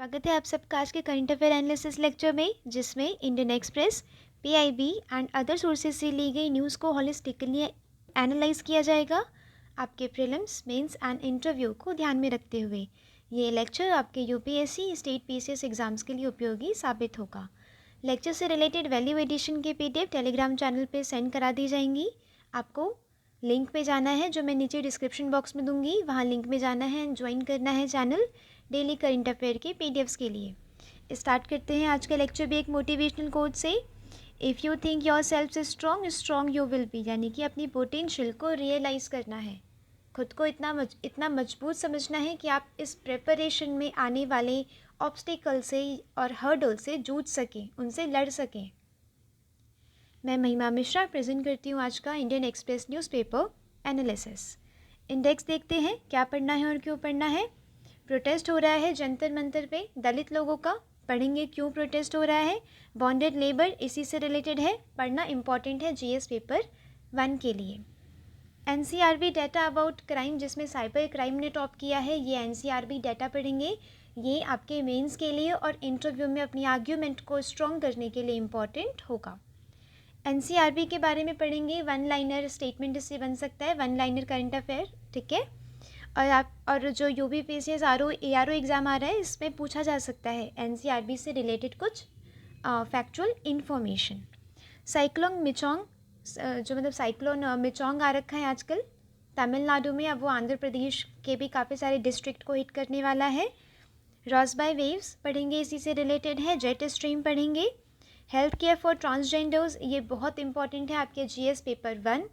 स्वागत है आप सबका आज के करंट अफेयर एनालिसिस लेक्चर में, जिसमें Indian express, PIB and other sources से ली गई न्यूज़ को होलिस्टिकली एनालाइज किया जाएगा आपके प्रीलिम्स, मेंस एंड इंटरव्यू को ध्यान में रखते हुए। ये लेक्चर आपके यूपीएससी, स्टेट पीसीएस एग्जाम्स के लिए उपयोगी साबित होगा। लेक्चर से रिलेटेड वैल्यू एडिशन के पीडीएफ टेलीग्राम चैनल पे सेंड करा दी जाएंगी। आपको लिंक पे जाना है जो मैं नीचे डिस्क्रिप्शन बॉक्स में दूंगी, वहाँ लिंक में जाना है, ज्वाइन करना है चैनल डेली करंट अफेयर के पीडीएफ्स के लिए। स्टार्ट करते हैं आज का लेक्चर भी एक मोटिवेशनल कोट से। If you think your self is strong, strong you will be. यानी कि अपनी पोटेंशियल को रियलाइज़ करना है, खुद को इतना मजबूत समझना है कि आप इस प्रिपरेशन में आने वाले ऑब्स्टिकल से और हर्डल से जूझ सकें, उनसे लड़ सकें। मैं महिमा मिश्रा प्रेजेंट करती हूँ आज का Indian express newspaper analysis. Index देखते हैं क्या पढ़ना है और क्यों पढ़ना है। प्रोटेस्ट हो रहा है जंतर मंतर पे दलित लोगों का, पढ़ेंगे क्यों प्रोटेस्ट हो रहा है। बॉन्डेड लेबर इसी से रिलेटेड है, पढ़ना इंपॉर्टेंट है जीएस पेपर 1 के लिए। एनसीआरबी डाटा अबाउट क्राइम, जिसमें साइबर क्राइम ने टॉप किया है, ये एनसीआरबी डाटा पढ़ेंगे। ये आपके मेंस के लिए और इंटरव्यू में अपनी आर्ग्यूमेंट को स्ट्रॉन्ग करने के लिए इम्पॉर्टेंट होगा। एनसीआरबी के बारे में पढ़ेंगे, वन लाइनर स्टेटमेंट इससे बन सकता है, वन लाइनर करंट अफेयर, ठीक है। और जो यूपीपीसीएस आरओ एआरओ एग्ज़ाम आ रहा है, इसमें पूछा जा सकता है एनसीआरबी से रिलेटेड कुछ फैक्चुअल इन्फॉर्मेशन। साइक्लोन मिचोंग, जो मतलब साइक्लोन मिचोंग आ रखा है आजकल तमिलनाडु में, अब वो आंध्र प्रदेश के भी काफ़ी सारे डिस्ट्रिक्ट को हिट करने वाला है। रॉसबाई वेव्स पढ़ेंगे, इसी से रिलेटेड है। जेट स्ट्रीम पढ़ेंगे। हेल्थ केयर फॉर ट्रांसजेंडर्स, ये बहुत इंपॉर्टेंट है आपके जीएस पेपर 1,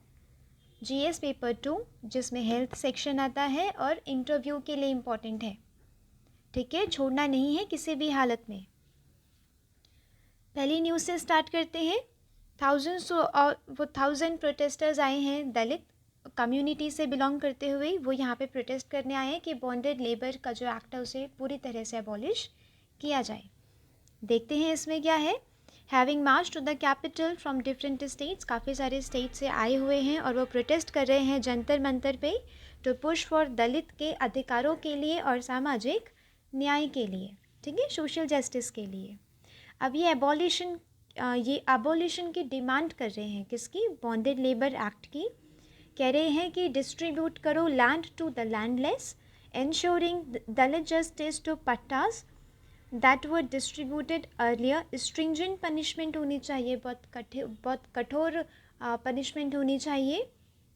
जीएस पेपर 2 जिसमें हेल्थ सेक्शन आता है और इंटरव्यू के लिए इम्पॉर्टेंट है, ठीक है, छोड़ना नहीं है किसी भी हालत में। पहली न्यूज़ से स्टार्ट करते हैं। 1000 प्रोटेस्टर्स आए हैं दलित कम्युनिटी से बिलोंग करते हुए, वो यहाँ पे प्रोटेस्ट करने आए हैं कि बॉन्डेड लेबर का जो एक्ट है उसे पूरी तरह से अबॉलिश किया जाए। देखते हैं इसमें क्या है। Having March two the capital from different states, काफ़ी सारे स्टेट से आए हुए हैं और वो प्रोटेस्ट कर रहे हैं जंतर मंतर पे, टू पुश फॉर दलित के अधिकारों के लिए और सामाजिक न्याय के लिए, ठीक है, सोशल जस्टिस के लिए। अब ये अबॉलिशन की डिमांड कर रहे हैं, किसकी, बॉन्डेड लेबर एक्ट की। कह रहे हैं कि डिस्ट्रीब्यूट करो land to the landless, ensuring Dalit justice to pattas that were distributed earlier. Stringent punishment होनी चाहिए, बहुत कठोर पनिशमेंट होनी चाहिए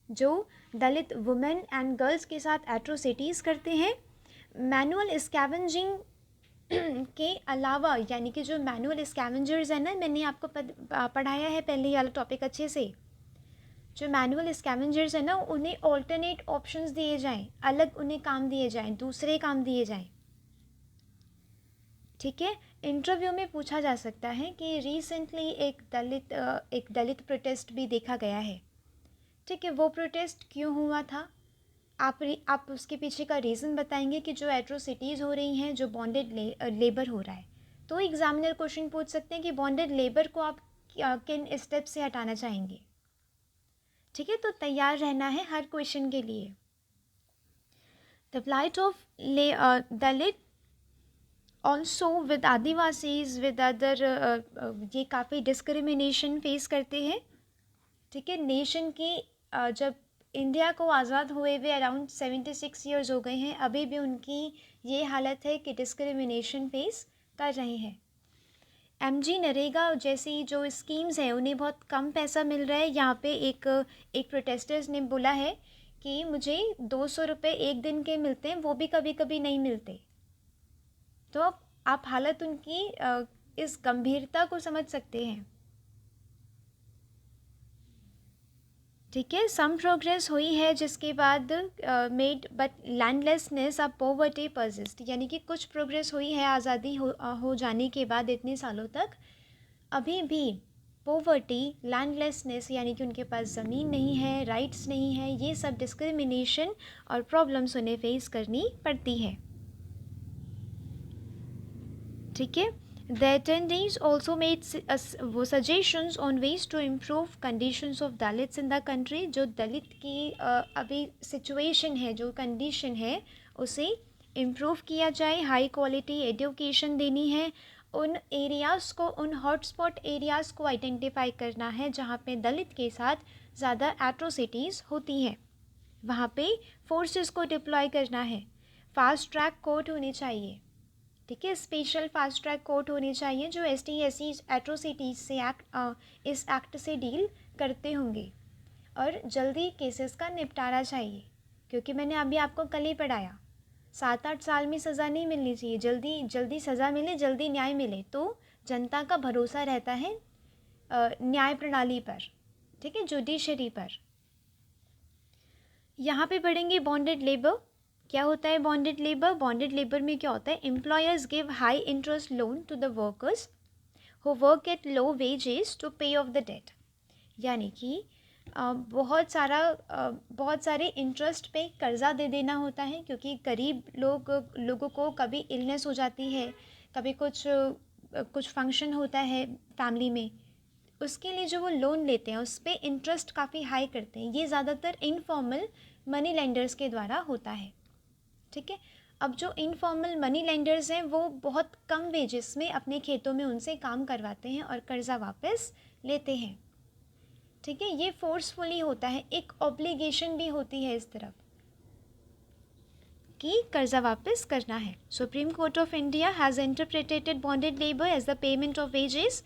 जो दलित वुमेन एंड गर्ल्स के साथ एट्रोसिटीज़ करते हैं। मैनुअल स्कैवेंजिंग के अलावा, यानी कि जो मैनुअल स्कैवेंजर्स है ना, मैंने आपको पढ़ाया है पहले वाला टॉपिक अच्छे से। जो मैनुअल स्कैवेंजर्स है ना, उन्हें ऑल्टरनेट ऑप्शंस दिए जाएं, अलग उन्हें काम दिए जाएं, दूसरे काम दिए जाएं, ठीक है। इंटरव्यू में पूछा जा सकता है कि रिसेंटली एक दलित प्रोटेस्ट भी देखा गया है, ठीक है, वो प्रोटेस्ट क्यों हुआ था, आप उसके पीछे का रीज़न बताएंगे कि जो एट्रोसिटीज़ हो रही हैं, जो बॉन्डेड लेबर हो रहा है। तो एग्जामिनर क्वेश्चन पूछ सकते हैं कि बॉन्डेड लेबर को आप किन स्टेप से हटाना चाहेंगे, ठीक है। तो तैयार रहना है हर क्वेश्चन के लिए। The flight of Dalit also with Adivasis with other, ये काफ़ी डिस्क्रिमिनेशन फेस करते हैं, ठीक है। नेशन की जब इंडिया को आज़ाद हुए हुए अराउंड 76 ईयर्स हो गए हैं, अभी भी उनकी ये हालत है कि डिस्क्रिमिनेशन फेस कर रहे हैं। एमजी नरेगा जैसी जो स्कीम्स हैं उन्हें बहुत कम पैसा मिल रहा है। यहाँ पे एक प्रोटेस्टर्स ने बोला है कि मुझे 200 रुपये एक दिन के मिलते हैं, वो भी कभी कभी नहीं मिलते। तो अब आप हालत उनकी इस गंभीरता को समझ सकते हैं, ठीक है। सम प्रोग्रेस हुई है जिसके बाद made but landlessness of poverty persist, यानी कि कुछ प्रोग्रेस हुई है आज़ादी हो जाने के बाद इतने सालों तक, अभी भी पॉवर्टी, लैंडलेसनेस, यानी कि उनके पास ज़मीन नहीं है, राइट्स नहीं है, ये सब डिस्क्रिमिनेशन और प्रॉब्लम्स उन्हें फेस करनी पड़ती है, ठीक है। The attendees also made वो suggestions on ways to improve conditions of Dalits in the country, जो दलित की अभी सिचुएशन है, जो कंडीशन है, उसे इम्प्रूव किया जाए, हाई क्वालिटी एजुकेशन देनी है, उन एरियाज़ को, उन हॉटस्पॉट एरियाज़ को आइडेंटिफाई करना है जहाँ पे दलित के साथ ज़्यादा एट्रोसिटीज़ होती हैं, वहाँ पे फोर्सेस को डिप्लॉय करना है, फास्ट ट्रैक कोर्ट होने चाहिए, ठीक है, स्पेशल फास्ट ट्रैक कोर्ट होने चाहिए जो ST/SC एट्रोसिटीज़ से इस एक्ट से डील करते होंगे, और जल्दी केसेस का निपटारा चाहिए, क्योंकि मैंने अभी आपको कल ही पढ़ाया 7-8 साल में सज़ा नहीं मिलनी चाहिए, जल्दी जल्दी सज़ा मिले, जल्दी न्याय मिले, तो जनता का भरोसा रहता है न्याय प्रणाली पर, ठीक है, जुडिशरी पर। यहाँ पे पढ़ेंगे बॉन्डेड लेबर। क्या होता है बॉन्डेड लेबर? बॉन्डेड लेबर में क्या होता है? Employers give high interest loan to the workers who work at low wages to pay off the debt. यानी कि बहुत सारे इंटरेस्ट पे कर्ज़ा दे देना होता है, क्योंकि गरीब लोगों को कभी इलनेस हो जाती है, कभी कुछ फंक्शन होता है फैमिली में, उसके लिए जो वो लोन लेते हैं उस पर इंटरेस्ट काफ़ी हाई करते हैं। ये ज़्यादातर इनफॉर्मल मनी लेंडर्स के द्वारा होता है, ठीक है। अब जो इनफॉर्मल मनी लेंडर्स हैं वो बहुत कम वेजेस में अपने खेतों में उनसे काम करवाते हैं और कर्ज़ा वापस लेते हैं, ठीक है। ये फोर्सफुली होता है, एक ऑब्लिगेशन भी होती है इस तरफ कि कर्ज़ा वापस करना है। Supreme Court of India has interpreted bonded labour as the payment of wages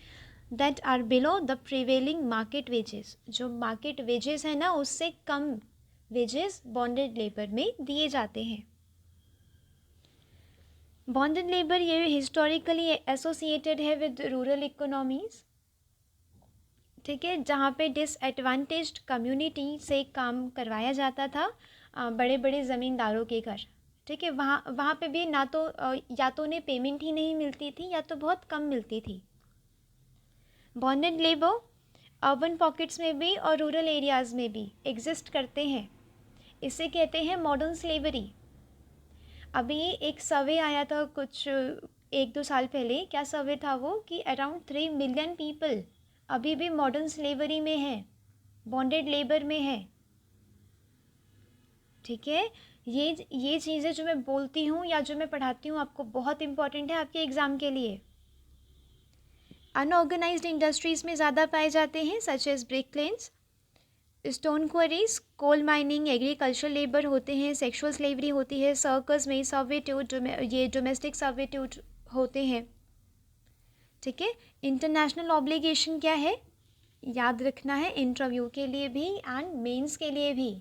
that are below the prevailing market wages. जो मार्केट वेजेस है ना, उससे कम वेजेस बॉन्डेड लेबर में दिए जाते हैं। बॉन्डेड लेबर ये हिस्टोरिकली एसोसिएटेड है विद रूरल इकोनॉमीज़, ठीक है, जहाँ पे डिसएडवांटेज्ड कम्युनिटी से काम करवाया जाता था, बड़े बड़े ज़मींदारों के घर, ठीक है। वहाँ पे भी ना तो या तो उन्हें पेमेंट ही नहीं मिलती थी या तो बहुत कम मिलती थी। बॉन्डेड लेबर अर्बन पॉकेट्स में भी और रूरल एरियाज़ में भी एग्जिस्ट करते हैं, इसे कहते हैं मॉडर्न स्लेवरी। अभी एक सर्वे आया था कुछ 1-2 साल पहले, क्या सर्वे था वो, कि अराउंड 3 मिलियन पीपल अभी भी मॉडर्न स्लेवरी में है, बॉन्डेड लेबर में है, ठीक है। ये चीज़ें जो मैं बोलती हूँ या जो मैं पढ़ाती हूँ आपको बहुत इंपॉर्टेंट है आपके एग्ज़ाम के लिए। अनऑर्गेनाइज्ड इंडस्ट्रीज़ में ज़्यादा पाए जाते हैं, such as brick kilns, stone quarries, coal mining, agriculture labour होते हैं, सेक्सुअल स्लेवरी होती है, सर्कस में सर्विट्यूड, ये डोमेस्टिक सर्विट्यूड होते हैं, ठीक है। इंटरनेशनल ऑब्लिगेशन क्या है, याद रखना है इंटरव्यू के लिए भी एंड मेंस के लिए भी।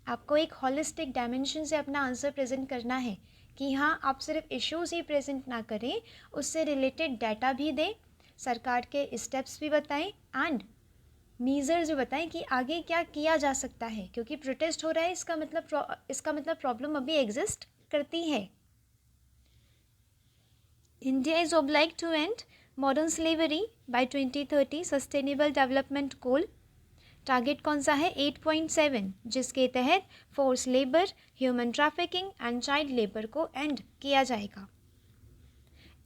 आपको एक हॉलिस्टिक डायमेंशन से अपना आंसर प्रेजेंट करना है कि हाँ, आप सिर्फ इश्यूज ही प्रेजेंट ना करें, उससे रिलेटेड डाटा भी दें, सरकार के स्टेप्स भी बताएं एंड मीज़र्स भी बताएं कि आगे क्या किया जा सकता है, क्योंकि प्रोटेस्ट हो रहा है, इसका मतलब प्रॉब्लम अभी एग्जिस्ट करती है। India is oblige to end modern slavery by 2030 sustainable development goal. Target कौन सा है? 8.7, जिसके तहत force labour, human trafficking and child labour को एंड किया जाएगा।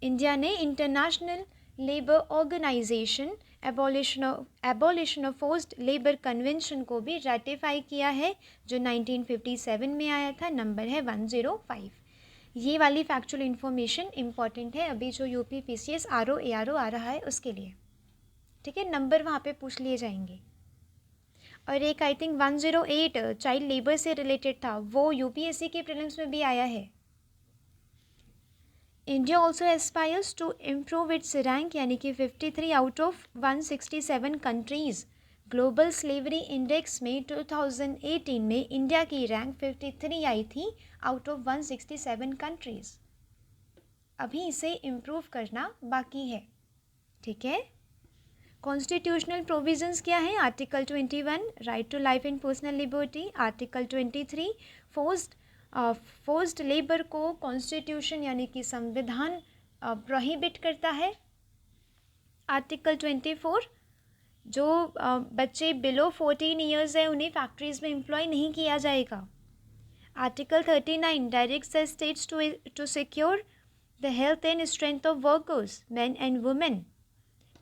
इंडिया ने international labour organisation abolition of forced labour convention को भी रेटिफाई किया है, जो 1957 में आया था, नंबर है 105। ये वाली फैक्चुअल इन्फॉर्मेशन इंपॉर्टेंट है अभी जो यूपी PCS RO ARO आ रहा है उसके लिए, ठीक है, नंबर वहाँ पे पूछ लिए जाएंगे। और एक आई थिंक 108 चाइल्ड लेबर से रिलेटेड था, वो UPSC के प्रीलिम्स में भी आया है। India also aspires to improve its rank, यानी कि 53 out of 167 countries. Global slavery index में 2018 में इंडिया की रैंक 53 आई थी आउट ऑफ 167 कंट्रीज़। अभी इसे इम्प्रूव करना बाकी है, ठीक है। कॉन्स्टिट्यूशनल प्रोविजंस क्या है? Article 21 right to life and personal liberty, article 23 forced labour को कॉन्स्टिट्यूशन यानी कि संविधान प्रोहिबिट करता है। आर्टिकल 24 जो बच्चे बिलो 14 ईयर्स है उन्हें फैक्ट्रीज़ में एम्प्लॉय नहीं किया जाएगा। Article 39 directs the states to secure the health and strength of workers man and women,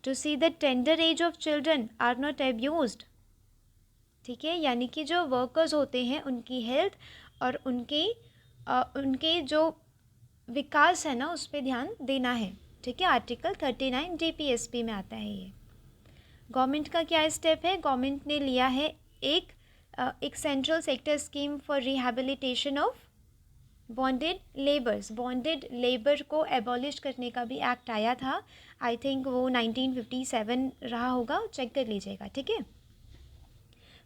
to see the tender age of children are not abused, ठीक है। यानी कि जो वर्कर्स होते हैं उनकी हेल्थ और उनके जो विकास है ना, उस पर ध्यान देना है। ठीक है, आर्टिकल 39 DPSP में आता है ये। गवर्नमेंट का क्या स्टेप है? गवर्नमेंट ने लिया है एक central sector scheme for rehabilitation of bonded labours. Bonded labour को एबॉलिश करने का भी एक्ट आया था, आई थिंक वो 1957 रहा होगा, चेक कर लीजिएगा। ठीक है,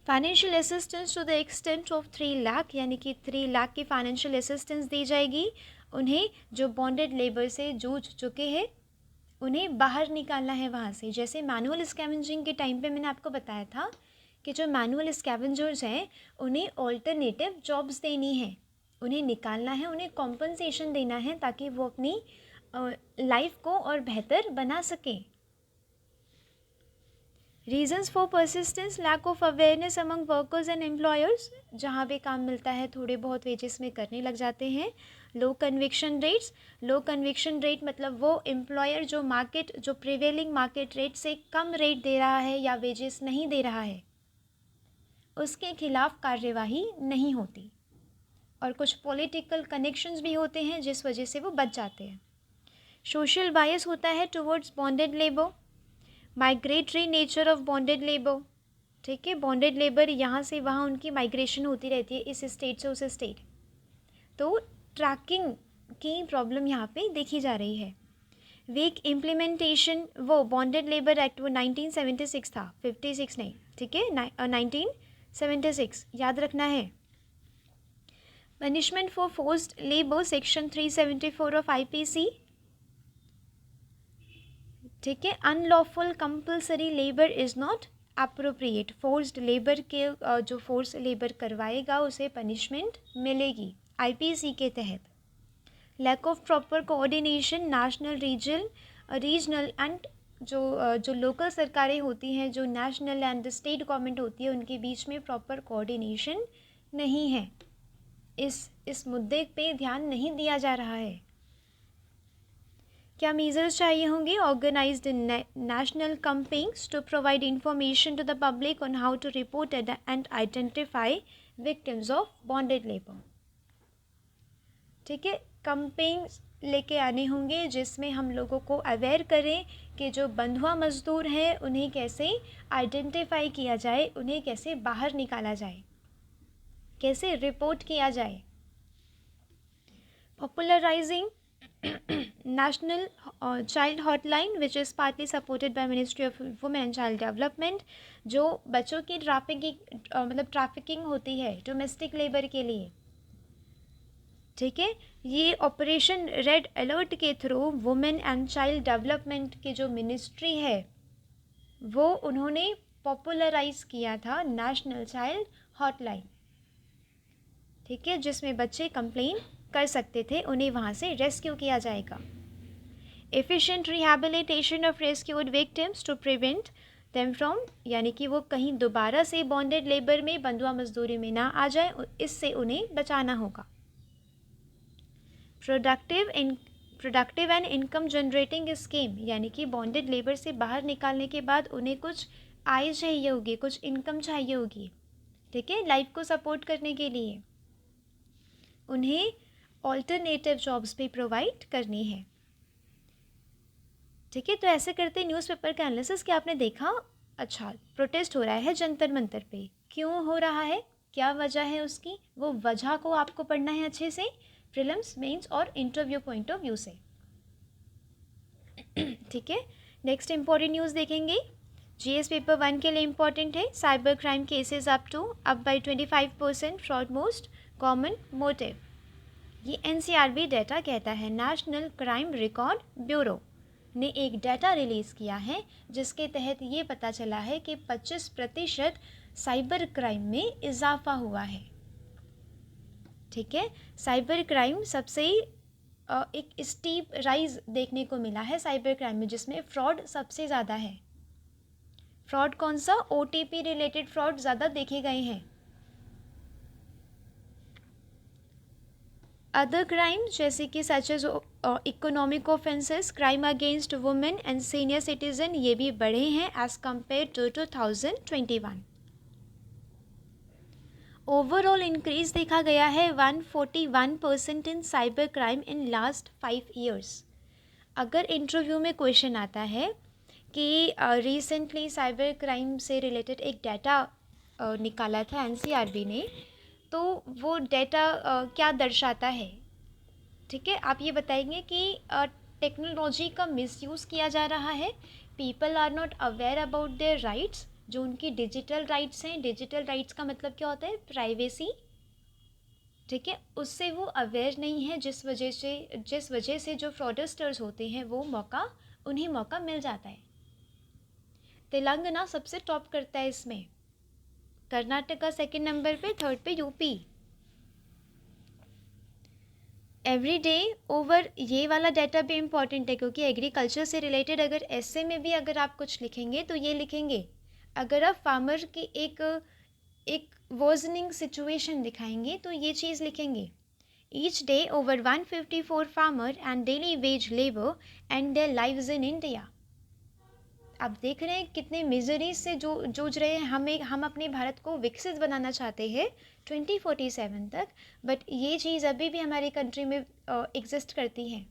financial assistance to the extent of 3 lakh, यानी कि 3 लाख की फाइनेंशियल असिस्टेंस दी जाएगी उन्हें जो बॉन्डेड लेबर से जूझ चुके हैं, उन्हें बाहर निकालना है वहाँ से। जैसे मैनुअल स्कैवेंजिंग के टाइम पे मैंने आपको बताया था कि जो मैनुअल स्कैवेंजर्स हैं उन्हें ऑल्टरनेटिव जॉब्स देनी है, उन्हें निकालना है, उन्हें कॉम्पनसेशन देना है ताकि वो अपनी लाइफ को और बेहतर बना सकें। Reasons for persistence, lack of awareness among workers and employers, जहाँ भी काम मिलता है थोड़े बहुत वेजेस में करने लग जाते हैं। लो कन्विक्शन रेट्स, लो कन्विक्शन रेट मतलब वो एम्प्लॉयर जो प्रिवेलिंग मार्केट रेट से कम रेट दे रहा है या वेजेस नहीं दे रहा है, उसके खिलाफ कार्यवाही नहीं होती। और कुछ पॉलिटिकल कनेक्शंस भी होते हैं जिस वजह से वो बच जाते हैं। सोशल बायस होता है towards bonded labour, migratory nature of bonded labour. ठीक है, बॉन्डेड लेबर यहाँ से वहाँ उनकी माइग्रेशन होती रहती है, इस स्टेट से उस स्टेट, तो ट्रैकिंग की प्रॉब्लम यहाँ पे देखी जा रही है। वीक इम्प्लीमेंटेशन, वो बॉन्डेड लेबर एक्ट वो 1976 था, 56 नहीं। ठीक है, 1976 याद रखना है। Punishment for forced labour section 374 of IPC। ठीक है, unlawful compulsory labour is not appropriate. Forced labour के जो फोर्स लेबर करवाएगा उसे पनिशमेंट मिलेगी IPC के तहत। Lack of proper coordination, national regional and जो लोकल सरकारें होती हैं, जो नेशनल एंड स्टेट गवर्नमेंट होती है, उनके बीच में प्रॉपर कोऑर्डिनेशन नहीं है। इस मुद्दे पे ध्यान नहीं दिया जा रहा है। क्या मीजर्स चाहिए होंगे? Organised national campaigns to provide information to the public on how to report and identify victims of bonded labour. ठीक है, कैंपेन्स लेके आने होंगे जिसमें हम लोगों को अवेयर करें कि जो बंधुआ मजदूर हैं उन्हें कैसे आइडेंटिफाई किया जाए, उन्हें कैसे बाहर निकाला जाए, कैसे रिपोर्ट किया जाए। Popularising national child hotline which is partly supported by Ministry of Women and Child Development, जो बच्चों की ट्रैफिकिंग होती है डोमेस्टिक लेबर के लिए। ठीक है, ये ऑपरेशन रेड अलर्ट के through women and child development की जो मिनिस्ट्री है वो उन्होंने पॉपुलराइज किया था नेशनल चाइल्ड हॉटलाइन। ठीक है, जिसमें बच्चे कंप्लेन कर सकते थे, उन्हें वहाँ से रेस्क्यू किया जाएगा। Efficient rehabilitation of rescued victims to prevent them from, यानी कि वो कहीं दोबारा से बॉन्डेड लेबर में, बंधुआ मजदूरी में ना आ जाए, इससे उन्हें बचाना होगा। Productive and income generating scheme, यानी कि बॉन्डेड लेबर से बाहर निकालने के बाद उन्हें कुछ आय चाहिए होगी, कुछ इनकम चाहिए होगी। ठीक है, लाइफ को सपोर्ट करने के लिए उन्हें ऑल्टरनेटिव जॉब्स भी प्रोवाइड करनी है। ठीक है, तो ऐसे करते न्यूज़पेपर का एनालिसिस कि आपने देखा, अच्छा प्रोटेस्ट हो रहा है जंतर मंतर पे, क्यों हो रहा है, क्या वजह है उसकी, वो वजह को आपको पढ़ना है अच्छे से, प्रीलिम्स, मेंस और इंटरव्यू पॉइंट ऑफ व्यू से। ठीक है, नेक्स्ट इंपॉर्टेंट न्यूज़ देखेंगे। GS पेपर 1 के लिए इंपॉर्टेंट है। Cyber crime cases up by 25%, fraud most common motive. ये NCRB डाटा कहता है, नेशनल क्राइम रिकॉर्ड ब्यूरो ने एक डाटा रिलीज़ किया है जिसके तहत ये पता चला है कि 25% साइबर क्राइम में इजाफा हुआ है। ठीक है, साइबर क्राइम सबसे एक स्टीप राइज देखने को मिला है साइबर क्राइम में, जिसमें फ्रॉड सबसे ज़्यादा है। फ्रॉड कौन सा? OTP रिलेटेड फ्रॉड ज़्यादा देखे गए हैं। अदर क्राइम जैसे कि such as economic offences, crime against women and senior citizen, ये भी बढ़े हैं as compare to 2021। Overall increase देखा गया है 141% in cyber crime in last 5 years. अगर इंटरव्यू में क्वेश्चन आता है कि रिसेंटली साइबर क्राइम से रिलेटेड एक डाटा निकाला था एनसीआरबी ने, तो वो डाटा क्या दर्शाता है, ठीक है, आप ये बताएंगे कि टेक्नोलॉजी का मिसयूज़ किया जा रहा है, people are not aware about their rights, जो उनकी डिजिटल राइट्स हैं, डिजिटल राइट्स का मतलब क्या होता है, प्राइवेसी, ठीक है, उससे वो अवेयर नहीं है, जिस वजह से जो फ्रॉडस्टर्स होते हैं वो उन्हें मौका मिल जाता है। तेलंगाना सबसे टॉप करता है इसमें, कर्नाटका सेकंड नंबर पे, थर्ड पे यूपी। एवरी डे ओवर, ये वाला डाटा भी इम्पॉर्टेंट है क्योंकि एग्रीकल्चर से रिलेटेड अगर ऐसे में भी अगर आप कुछ लिखेंगे तो ये लिखेंगे, अगर आप फार्मर की एक वर्जनिंग सिचुएशन दिखाएंगे तो ये चीज़ लिखेंगे, each day over 154 farmer and daily veg labour and their lives in India. आप देख रहे हैं कितने मिजरी से जूझ रहे हैं। हम अपने भारत को विकसित बनाना चाहते हैं 2047 तक, बट ये चीज़ अभी भी हमारी कंट्री में एग्जिस्ट करती है।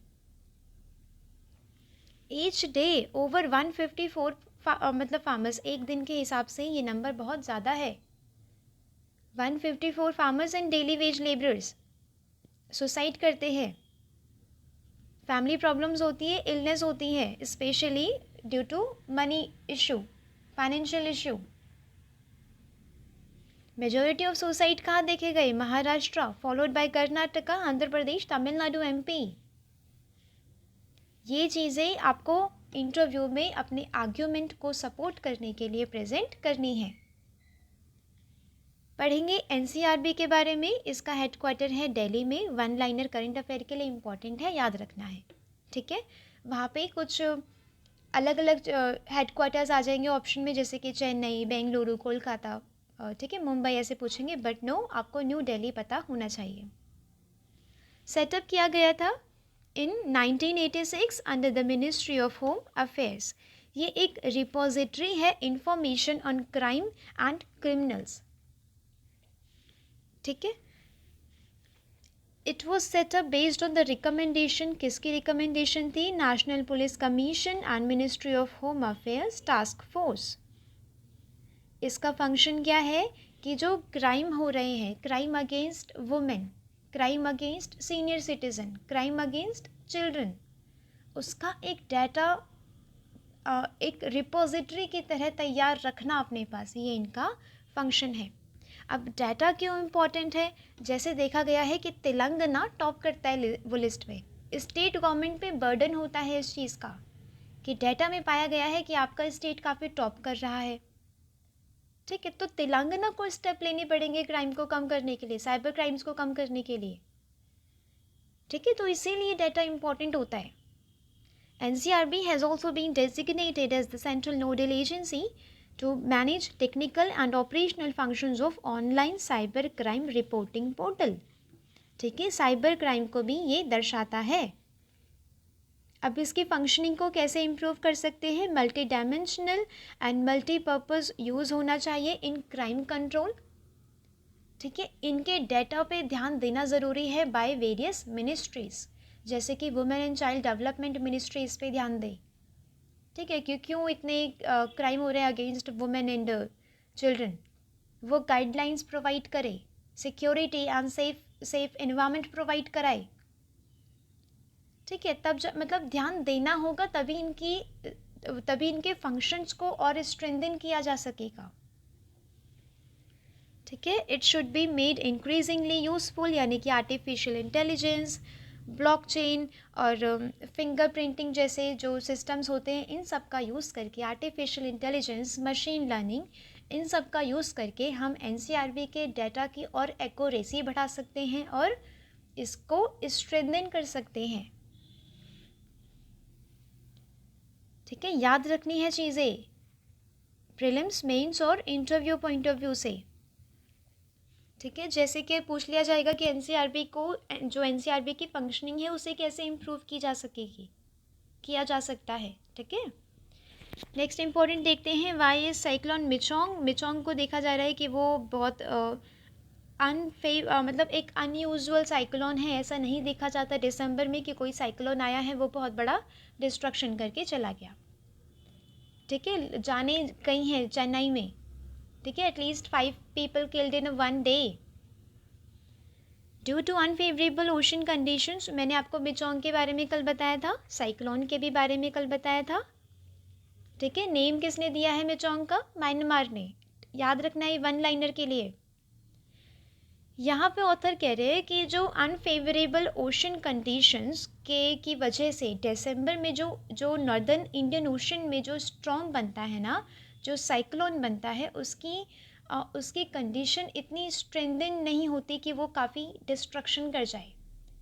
ईच डे ओवर 154 मतलब फार्मर्स, एक दिन के हिसाब से ये नंबर बहुत ज़्यादा है। 154 farmers and daily wage labourers suicide करते हैं, फैमिली प्रॉब्लम्स होती है, इलनेस होती है, specially due to money issue, financial issue. Majority of suicide कहाँ देखे गए, Maharashtra followed by Karnataka, Andhra Pradesh, Tamil Nadu, MP. ये चीज़ें आपको इंटरव्यू में अपने आर्ग्यूमेंट को सपोर्ट करने के लिए प्रेजेंट करनी है। पढ़ेंगे एनसीआरबी के बारे में, इसका हेडक्वार्टर है दिल्ली में, वन लाइनर करंट अफेयर के लिए इम्पॉर्टेंट है, याद रखना है, ठीक है। वहाँ पे कुछ अलग अलग हेडक्वार्टर्स आ जाएंगे ऑप्शन में, जैसे कि चेन्नई, बेंगलुरु, कोलकाता, ठीक है, मुंबई ऐसे पूछेंगे, बट नो, आपको न्यू दिल्ली पता होना चाहिए। सेटअप किया गया था इन 1986 under the ministry of home affairs. ये एक रिपोजिटरी है information on crime and criminals, ठीक है। It was setup based on the recommendation, किसकी रिकमेंडेशन थी, national police commission and ministry of home affairs task force. इसका फंक्शन क्या है कि जो क्राइम हो रहे हैं, crime against women, crime against senior citizen, crime against children, उसका एक डाटा एक रिपोजिटरी की तरह तैयार रखना अपने पास, ये इनका फंक्शन है। अब डाटा क्यों इम्पॉर्टेंट है, जैसे देखा गया है कि तेलंगाना टॉप करता है वो लिस्ट में, स्टेट गवर्नमेंट पे बर्डन होता है इस चीज़ का कि डाटा में पाया गया है कि आपका स्टेट काफ़ी टॉप कर रहा है, ठीक है। तो तेलंगाना को स्टेप लेने पड़ेंगे क्राइम को कम करने के लिए, साइबर क्राइम्स को कम करने के लिए, ठीक है, तो इसीलिए डाटा इम्पॉर्टेंट होता है। NCRB has also been designated as the central nodal agency to manage technical and operational functions of online cyber crime reporting portal, ठीक है, साइबर क्राइम को भी ये दर्शाता है। अब इसकी फंक्शनिंग को कैसे इम्प्रूव कर सकते हैं, multi dimensional and multipurpose use होना चाहिए इन क्राइम कंट्रोल, ठीक है। इनके डाटा पे ध्यान देना ज़रूरी है बाय वेरियस मिनिस्ट्रीज़, जैसे कि women and child development ministry इस पे ध्यान दे, ठीक है, क्यों इतने क्राइम हो रहे हैं अगेंस्ट वुमेन एंड चिल्ड्रन, वो गाइडलाइंस प्रोवाइड करे, security and safe environment provide कराए, ठीक है। तब मतलब ध्यान देना होगा, तभी इनके फंक्शंस को और स्ट्रेंथन किया जा सकेगा, ठीक है। It should be made increasingly useful, यानी कि आर्टिफिशियल इंटेलिजेंस, ब्लॉकचेन और फिंगर प्रिंटिंग जैसे जो सिस्टम्स होते हैं, इन सब का यूज़ करके, आर्टिफिशियल इंटेलिजेंस, मशीन लर्निंग, इन सब का यूज़ करके हम NCRB के डाटा की और एक्यूरेसी बढ़ा सकते हैं और इसको स्ट्रेंथन कर सकते हैं, ठीक है। याद रखनी है चीज़ें प्रीलिम्स, मेंस और इंटरव्यू पॉइंट ऑफ व्यू से, ठीक है। जैसे कि पूछ लिया जाएगा कि NCRB को, जो NCRB की फंक्शनिंग है उसे कैसे इम्प्रूव किया जा सकता है, ठीक है। नेक्स्ट इंपॉर्टेंट देखते हैं, why is cyclone Michaung. Michaung को देखा जा रहा है कि वो बहुत मतलब एक अनयूजुअल साइक्लोन है, ऐसा नहीं देखा जाता दिसंबर में कि कोई साइक्लोन आया है वो बहुत बड़ा डिस्ट्रक्शन करके चला गया। ठीक है, जाने कहीं है चेन्नई में, ठीक है, at least 5 people killed in 1 day due to unfavourable ocean conditions. मैंने आपको मिचोंग के बारे में कल बताया था, साइक्लोन के भी बारे में कल बताया था। ठीक है, नेम किसने दिया है मिचोंग का? म्यांमार ने। याद रखना है 1 लाइनर के लिए। यहाँ पे ऑथर कह रहे हैं कि जो अनफेवरेबल ओशन कंडीशंस के की वजह से दिसंबर में जो नॉर्दर्न इंडियन ओशन में जो स्ट्रॉम बनता है ना, जो साइक्लोन बनता है, उसकी कंडीशन इतनी स्ट्रेंथन नहीं होती कि वो काफ़ी डिस्ट्रक्शन कर जाए,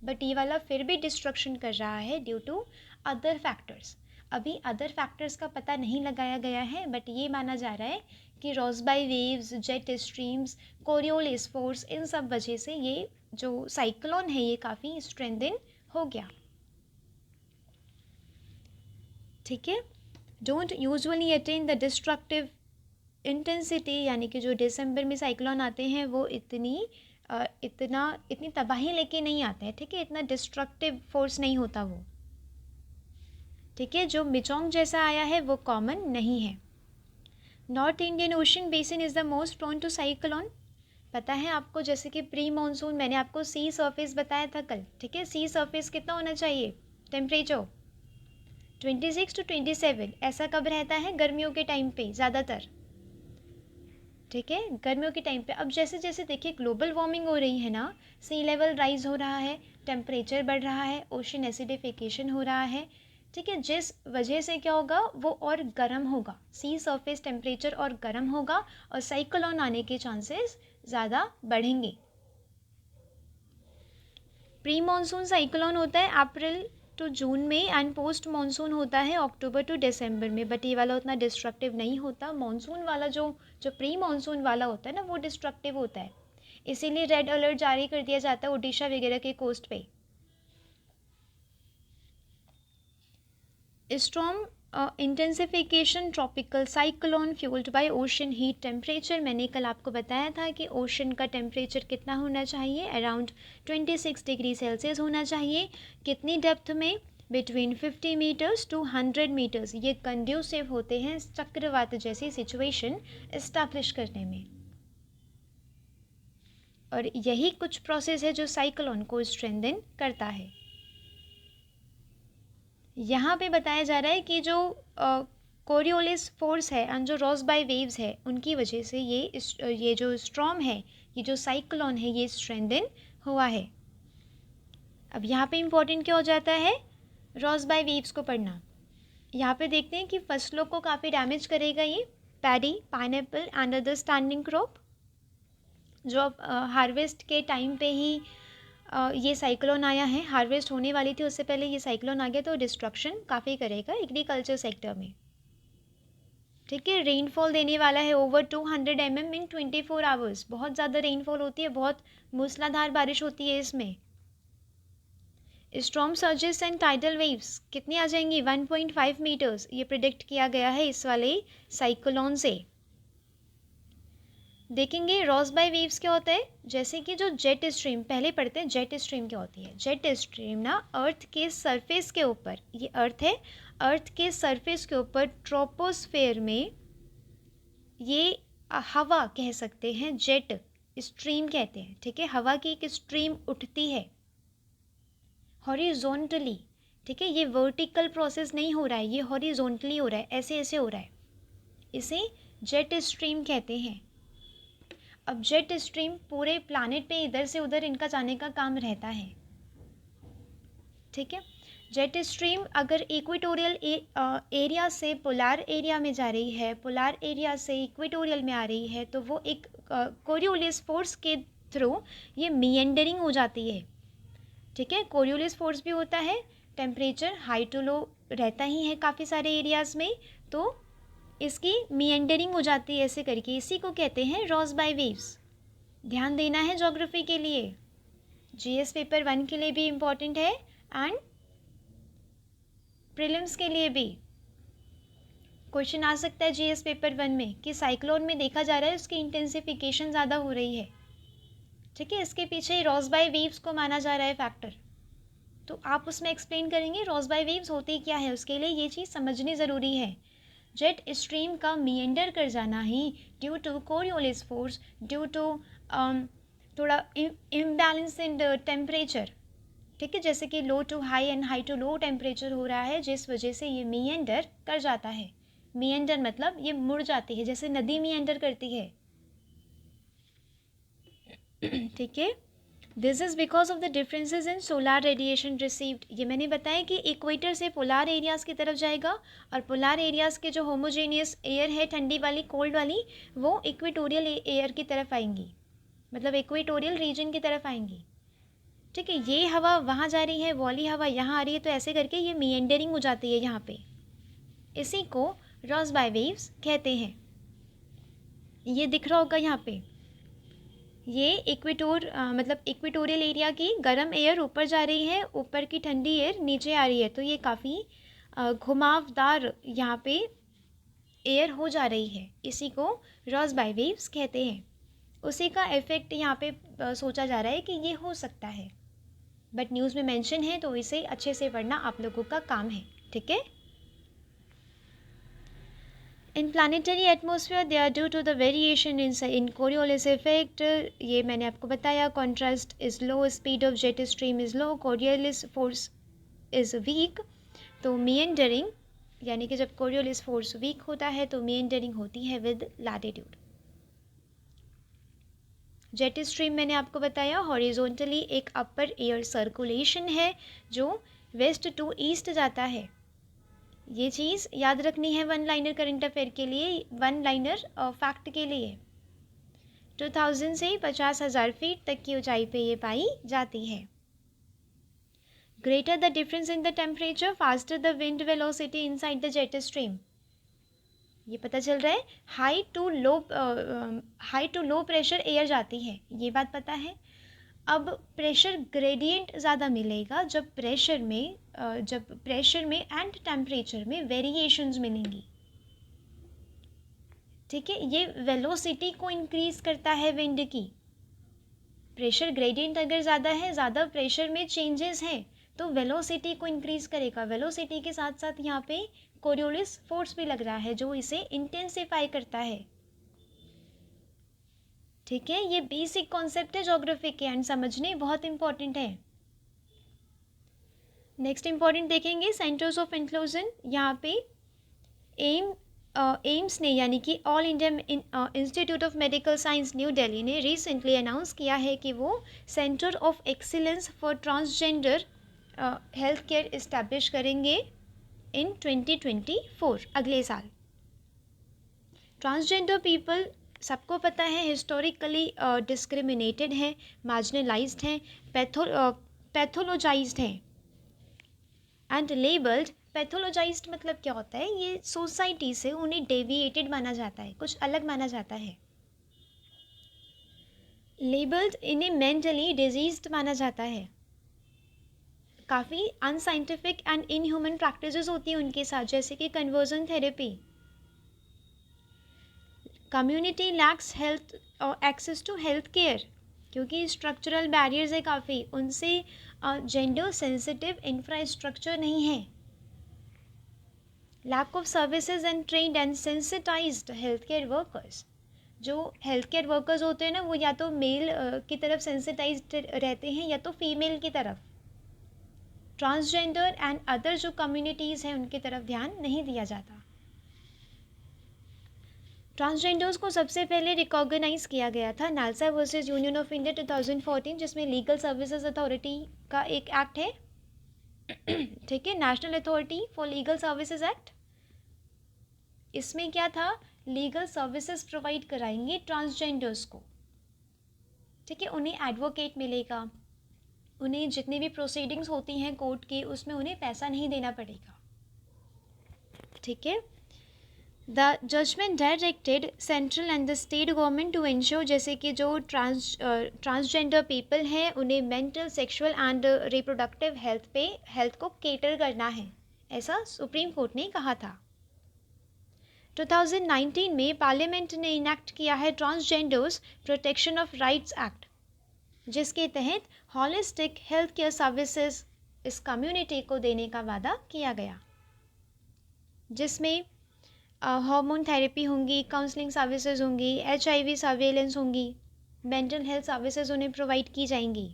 बट ये वाला फिर भी डिस्ट्रक्शन कर रहा है ड्यू टू अदर फैक्टर्स। अभी अदर फैक्टर्स का पता नहीं लगाया गया है, बट ये माना जा रहा है कि Rossby waves, jet streams, Coriolis force, इन सब वजह से ये जो साइक्लोन है ये काफ़ी स्ट्रेंथन हो गया। ठीक है, don't usually attain the destructive intensity, यानी कि जो दिसंबर में साइक्लोन आते हैं वो इतनी तबाही लेके नहीं आते हैं। ठीक है, इतना डिस्ट्रक्टिव फोर्स नहीं होता वो। ठीक है, जो मिचोंग जैसा आया है वो कॉमन नहीं है। North Indian Ocean basin is the most prone to cyclone. पता है आपको, जैसे कि प्री मानसून मैंने आपको सी सरफेस बताया था कल। ठीक है, सी सरफेस कितना होना चाहिए टेम्परेचर? 26 to 27। ऐसा कब रहता है? गर्मियों के टाइम पे ज़्यादातर। ठीक है, गर्मियों के टाइम पे। अब जैसे जैसे देखिए ग्लोबल वार्मिंग हो रही है ना, सी लेवल राइज हो रहा है, टेम्परेचर बढ़ रहा है, ओशन एसिडिफिकेशन हो रहा है। ठीक है, जिस वजह से क्या होगा, वो और गर्म होगा, सी सरफेस टेम्परेचर और गर्म होगा और साइक्लोन आने के चांसेस ज़्यादा बढ़ेंगे। प्री मानसून साइक्लोन होता है अप्रैल टू जून में एंड पोस्ट मानसून होता है अक्टूबर टू दिसंबर में, बट ये वाला उतना डिस्ट्रक्टिव नहीं होता। मानसून वाला जो प्री मानसून वाला होता है ना, वो डिस्ट्रक्टिव होता है, इसीलिए रेड अलर्ट जारी कर दिया जाता है ओडिशा वगैरह के कोस्ट पे। Storm intensification tropical cyclone fuelled by ocean heat temperature. मैंने कल आपको बताया था कि ओशन का टेम्परेचर कितना होना चाहिए, अराउंड 26 डिग्री सेल्सियस होना चाहिए। कितनी डेप्थ में? Between 50 metres to 100 metres. ये कंड्यूसिव होते हैं चक्रवात जैसी सिचुएशन इस्टेब्लिश करने में, और यही कुछ प्रोसेस है जो साइक्लोन को स्ट्रेंथन करता है। यहाँ पे बताया जा रहा है कि जो कोरियोलिस फोर्स है एंड जो रोज़बाई वेव्स है, उनकी वजह से ये जो स्ट्रॉम है, ये जो साइक्लोन है, ये स्ट्रेंथन हुआ है। अब यहाँ पे इम्पोर्टेंट क्या हो जाता है? रोज़बाई वेव्स को पढ़ना। यहाँ पे देखते हैं कि फसलों को काफ़ी डैमेज करेगा ये, paddy, pineapple and other standing crop. जो अब हार्वेस्ट के टाइम पे ही ये साइक्लोन आया है, हार्वेस्ट होने वाली थी उससे पहले ये साइक्लोन आ गया, तो डिस्ट्रक्शन काफ़ी करेगा एग्रीकल्चर सेक्टर में। ठीक है, रेनफॉल देने वाला है ओवर 200 mm इन 24 आवर्स। बहुत ज़्यादा रेनफॉल होती है, बहुत मूसलाधार बारिश होती है इसमें। Storm surges and tidal waves कितनी आ जाएंगी? 1.5 मीटर्स ये प्रिडिक्ट किया गया है इस वाले साइक्लोन से। देखेंगे रोज़बाई वेव्स क्या होता है, जैसे कि जो जेट स्ट्रीम, पहले पढ़ते हैं जेट स्ट्रीम क्या होती है। जेट स्ट्रीम ना अर्थ के सरफेस के ऊपर, ये अर्थ है, अर्थ के सरफेस के ऊपर ट्रोपोस्फेयर में ये हवा कह सकते हैं, जेट स्ट्रीम कहते हैं। ठीक है, हवा की एक स्ट्रीम उठती है हॉरिजॉन्टली। ठीक है, ये वर्टिकल प्रोसेस नहीं हो रहा है, ये हॉरिजॉन्टली हो रहा है, ऐसे ऐसे हो रहा है, इसे जेट स्ट्रीम कहते हैं। अब जेट स्ट्रीम पूरे प्लानिट पे इधर से उधर इनका जाने का काम रहता है। ठीक है, जेट स्ट्रीम अगर इक्वेटोरियल एरिया से पोलार एरिया में जा रही है, पोलार एरिया से इक्वेटोरियल में आ रही है, तो वो एक कोरियोलिस फोर्स के थ्रू ये मिएंडरिंग हो जाती है। ठीक है, कोरियोलिस फोर्स भी होता है, टेम्परेचर हाई टू लो रहता ही है काफ़ी सारे एरियाज़ में, तो इसकी मिएंडरिंग हो जाती है ऐसे करके, इसी को कहते हैं रोज़बाई वेव्स। ध्यान देना है ज्योग्राफी के लिए, जीएस पेपर 1 के लिए भी इम्पॉर्टेंट है एंड प्रीलिम्स के लिए भी। क्वेश्चन आ सकता है जीएस पेपर 1 में कि साइक्लोन में देखा जा रहा है उसकी इंटेंसिफिकेशन ज़्यादा हो रही है। ठीक है, इसके पीछे रोसबाई वेव्स को माना जा रहा है फैक्टर। तो आप उसमें एक्सप्लेन करेंगे रोसबाई वेव्स होती क्या है, उसके लिए ये चीज़ समझनी ज़रूरी है। जेट स्ट्रीम का मिएंडर कर जाना ही due to Coriolis force, due to थोड़ा इम्बैलेंस इन टेम्परेचर, ठीक है, जैसे कि low to high and high to low temperature हो रहा है, जिस वजह से ये मिएंडर कर जाता है। मिएंडर मतलब ये मुड़ जाती है, जैसे नदी मिएंडर करती है। ठीक है, this is because of the differences in solar radiation received. ये मैंने बताया कि इक्वेटर से पोलार एरियाज़ की तरफ जाएगा, और पोलार एरियाज़ के जो होमोजेनियस एयर है, ठंडी वाली कोल्ड वाली, वो इक्वेटोरियल एयर की तरफ आएंगी, मतलब इक्वेटोरियल रीजन की तरफ आएंगी। ठीक है, ये हवा वहाँ जा रही है, वाली हवा यहाँ आ रही है, तो ऐसे करके ये मिएंडरिंग हो जाती है यहाँ पे। इसी को रोसबाई वेव्स कहते हैं। ये दिख रहा होगा यहाँ पे, ये इक्वेटोर मतलब इक्वेटोरियल एरिया की गर्म एयर ऊपर जा रही है, ऊपर की ठंडी एयर नीचे आ रही है, तो ये काफ़ी घुमावदार यहाँ पे एयर हो जा रही है। इसी को रोसबाई वेव्स कहते हैं। उसी का इफेक्ट यहाँ पे सोचा जा रहा है कि ये हो सकता है, बट न्यूज़ में मेंशन है, तो इसे अच्छे से पढ़ना आप लोगों का काम है। ठीक है, in planetary atmosphere they are due to the variation in Coriolis effect. ये मैंने आपको बताया, contrast is low, speed of jet stream is low, Coriolis force is weak. तो मिएंडरिंग यानी कि जब कोरियोलिस फोर्स वीक होता है तो मिएंडरिंग होती है विद लैटिट्यूड। जेट स्ट्रीम मैंने आपको बताया हॉरिजॉन्टली एक अपर एयर सर्कुलेशन है जो वेस्ट टू ईस्ट जाता है। ये चीज़ याद रखनी है वन लाइनर करंट अफेयर के लिए, वन लाइनर फैक्ट के लिए। 2000 से 50,000 फीट तक की ऊंचाई पे ये पाई जाती है। Greater the difference in the temperature, faster the wind velocity inside the jet stream. ये पता चल रहा है, high to low pressure air जाती है, ये बात पता है। अब प्रेशर ग्रेडियंट ज़्यादा मिलेगा जब प्रेशर में एंड टेम्परेचर में वेरिएशंस मिलेंगी। ठीक है, ये वेलोसिटी को इंक्रीज करता है विंड की। प्रेशर ग्रेडियंट अगर ज़्यादा है, ज़्यादा प्रेशर में चेंजेस हैं, तो वेलोसिटी को इंक्रीज करेगा। वेलोसिटी के साथ साथ यहाँ पे कोरियोलिस फोर्स भी लग रहा है जो इसे इंटेंसिफाई करता है। ठीक है, ये बेसिक कॉन्सेप्ट है ज्योग्राफी के एंड समझने बहुत इंपॉर्टेंट है। नेक्स्ट इंपॉर्टेंट देखेंगे सेंटर्स ऑफ इंक्लूजन। यहाँ पे एम्स ने यानी कि all India institute of medical science new Delhi ने रिसेंटली अनाउंस किया है कि वो centre of excellence for transgender health care establish करेंगे इन 2024, अगले साल। ट्रांसजेंडर पीपल सबको पता है हिस्टोरिकली डिस्क्रिमिनेटेड है, मार्जिनलाइज्ड हैं, पैथोलॉजाइज्ड हैं एंड लेबल्ड। पैथोलॉजाइज्ड मतलब क्या होता है, ये सोसाइटी से उन्हें डेविएटेड माना जाता है, कुछ अलग माना जाता है। लेबल्ड, इन्हें मेंटली डिजीज्ड माना जाता है। काफ़ी अनसाइंटिफिक एंड इनह्यूमन प्रैक्टिसेस होती हैं उनके साथ, जैसे कि conversion therapy. Community lacks health access to health care, क्योंकि स्ट्रक्चरल बैरियर्स है काफ़ी, उनसे जेंडर सेंसिटिव इंफ्रास्ट्रक्चर नहीं है। Lack of services and trained and sensitised health care workers. जो हेल्थ केयर वर्कर्स होते हैं ना, वो या तो मेल की तरफ सेंसिटाइज्ड रहते हैं या तो फीमेल की तरफ। ट्रांसजेंडर एंड अदर जो कम्युनिटीज़ हैं उनकी तरफ ध्यान नहीं दिया जाता। ट्रांसजेंडर्स को सबसे पहले रिकॉग्नाइज किया गया था NALSA versus union of India 2014, जिसमें लीगल सर्विसेज अथॉरिटी का एक एक्ट है। ठीक है, national authority for legal services act. इसमें क्या था, लीगल सर्विसेज प्रोवाइड कराएंगे ट्रांसजेंडर्स को। ठीक है, उन्हें एडवोकेट मिलेगा, उन्हें जितनी भी प्रोसीडिंग्स होती हैं कोर्ट की उसमें उन्हें पैसा नहीं देना पड़ेगा। ठीक है, the judgment directed central and the state government to ensure, जैसे कि जो ट्रांसजेंडर पीपल हैं उन्हें mental, sexual and reproductive health को केटर करना है, ऐसा सुप्रीम कोर्ट ने कहा था। 2019 में पार्लियामेंट ने इनेक्ट किया है transgenders protection of rights act. जिसके तहत हॉलिस्टिक हेल्थ केयर सर्विसेज इस कम्युनिटी को देने का वादा किया गया, जिसमें हार्मोन थेरेपी होंगी, काउंसलिंग सर्विसेज होंगी, HIV सर्वेलेंस होंगी, मेंटल हेल्थ सर्विसेज उन्हें प्रोवाइड की जाएंगी।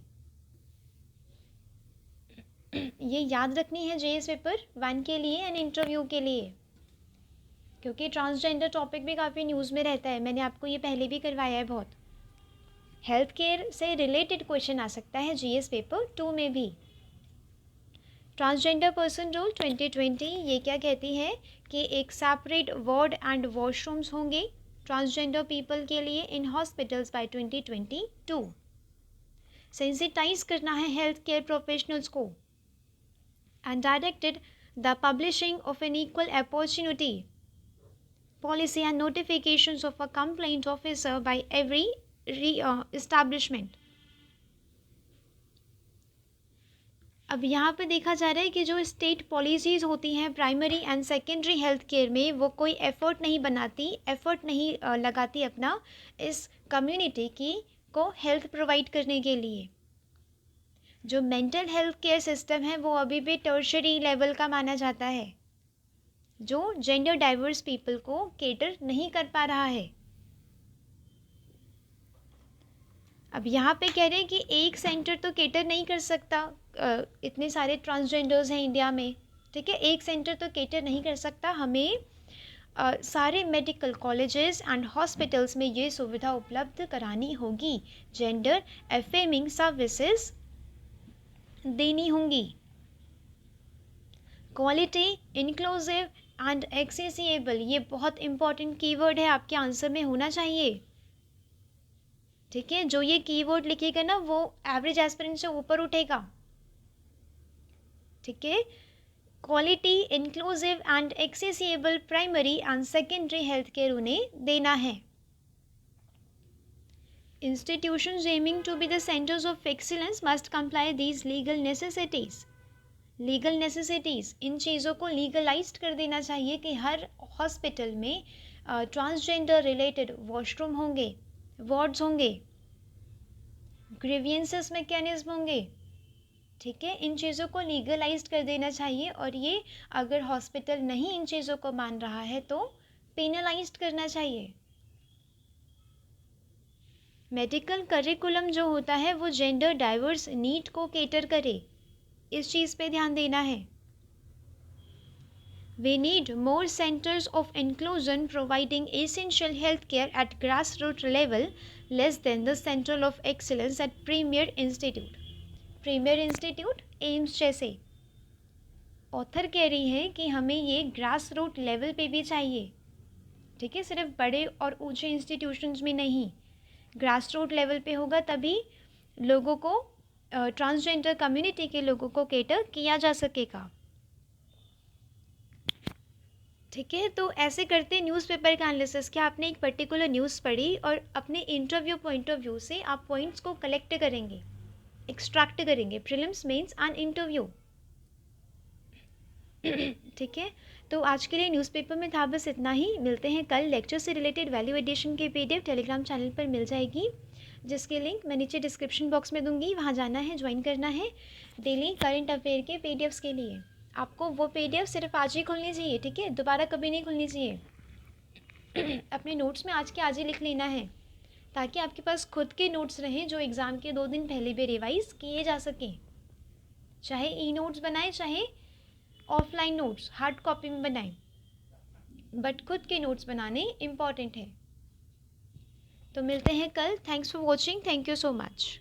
ये याद रखनी है JS पेपर 1 के लिए एंड इंटरव्यू के लिए, क्योंकि ट्रांसजेंडर टॉपिक भी काफ़ी न्यूज़ में रहता है। मैंने आपको ये पहले भी करवाया है बहुत। हेल्थ केयर से रिलेटेड क्वेश्चन आ सकता है JS पेपर 2 में भी। ट्रांसजेंडर पर्सन रूल 2020 ये क्या कहती है कि एक सेपरेट वार्ड एंड वॉशरूम्स होंगे ट्रांसजेंडर पीपल के लिए इन हॉस्पिटल्स बाय 2022। सेंसिटाइज करना है हेल्थ केयर प्रोफेशनल्स को and directed the publishing of an equal opportunity policy and notifications of a complaint officer by every establishment। अब यहाँ पे देखा जा रहा है कि जो स्टेट पॉलिसीज़ होती हैं primary and secondary health care में, वो कोई एफर्ट नहीं लगाती अपना इस कम्युनिटी की को हेल्थ प्रोवाइड करने के लिए। जो मेंटल हेल्थ केयर सिस्टम है वो अभी भी टर्शरी लेवल का माना जाता है, जो जेंडर डाइवर्स पीपल को केटर नहीं कर पा रहा है। अब यहाँ पे कह रहे हैं कि एक सेंटर तो केटर नहीं कर सकता, इतने सारे ट्रांसजेंडर्स हैं इंडिया में, ठीक है, एक सेंटर तो केटर नहीं कर सकता। हमें सारे मेडिकल कॉलेजेस एंड हॉस्पिटल्स में ये सुविधा उपलब्ध करानी होगी, जेंडर अफर्मिंग सर्विसेज देनी होंगी। क्वालिटी, इंक्लूसिव एंड एक्सेसिबल, ये बहुत इंपॉर्टेंट कीवर्ड है, आपके आंसर में होना चाहिए, ठीक है। जो ये कीवर्ड लिखेगा ना वो एवरेज एस्पिरेंट से ऊपर उठेगा, ठीक है। Quality, inclusive and accessible primary and secondary health care उन्हें देना है। Institutions aiming to be the centres of excellence must comply these legal necessities. Legal necessities, इन चीज़ों को लीगलाइज्ड कर देना चाहिए कि हर हॉस्पिटल में ट्रांसजेंडर रिलेटेड वॉशरूम होंगे, वार्ड्स होंगे, ग्रीवियंसेस मैकेनिज्म होंगे, ठीक है। इन चीज़ों को लीगलाइज्ड कर देना चाहिए, और ये अगर हॉस्पिटल नहीं इन चीज़ों को मान रहा है तो पेनलाइज्ड करना चाहिए। मेडिकल करिकुलम जो होता है वो जेंडर डाइवर्स नीड को केटर करे, इस चीज़ पे ध्यान देना है। We need more centers of inclusion providing essential health care at grassroots level less than the center of excellence at premier institute। premier institute AIIMS जैसे। ऑथर कह रही है कि हमें ये ग्रास रूट लेवल पे भी चाहिए, ठीक है, सिर्फ बड़े और ऊंचे इंस्टीट्यूशंस में नहीं, ग्रास रूट लेवल पे होगा तभी लोगों को, ट्रांसजेंडर कम्युनिटी के लोगों को केटर किया जा सकेगा, ठीक है। तो ऐसे करते न्यूज़पेपर का एनालिसिस। क्या आपने एक पर्टिकुलर न्यूज़ पढ़ी और अपने इंटरव्यू पॉइंट ऑफ व्यू से आप पॉइंट्स को कलेक्ट करेंगे, एक्सट्रैक्ट करेंगे, प्रीलिम्स, मेंस एंड इंटरव्यू, ठीक है। तो आज के लिए न्यूज़पेपर में था बस इतना ही। मिलते हैं कल। लेक्चर से रिलेटेड वैल्यू एडिशन की PDF टेलीग्राम चैनल पर मिल जाएगी, जिसके लिंक मैं नीचे डिस्क्रिप्शन बॉक्स में दूंगी, वहाँ जाना है, ज्वाइन करना है। डेली करंट अफेयर के PDFs के लिए आपको वो PDF सिर्फ आज ही खुलनी चाहिए, ठीक है, दोबारा कभी नहीं खुलनी चाहिए। अपने नोट्स में आज के आज ही लिख लेना है, ताकि आपके पास खुद के नोट्स रहें जो एग्ज़ाम के 2 दिन पहले भी रिवाइज़ किए जा सकें। चाहे ई-नोट्स बनाएं, चाहे ऑफलाइन नोट्स हार्ड कॉपी में बनाएं, बट खुद के नोट्स बनाने इम्पॉर्टेंट है। तो मिलते हैं कल। Thanks for watching. Thank you so much.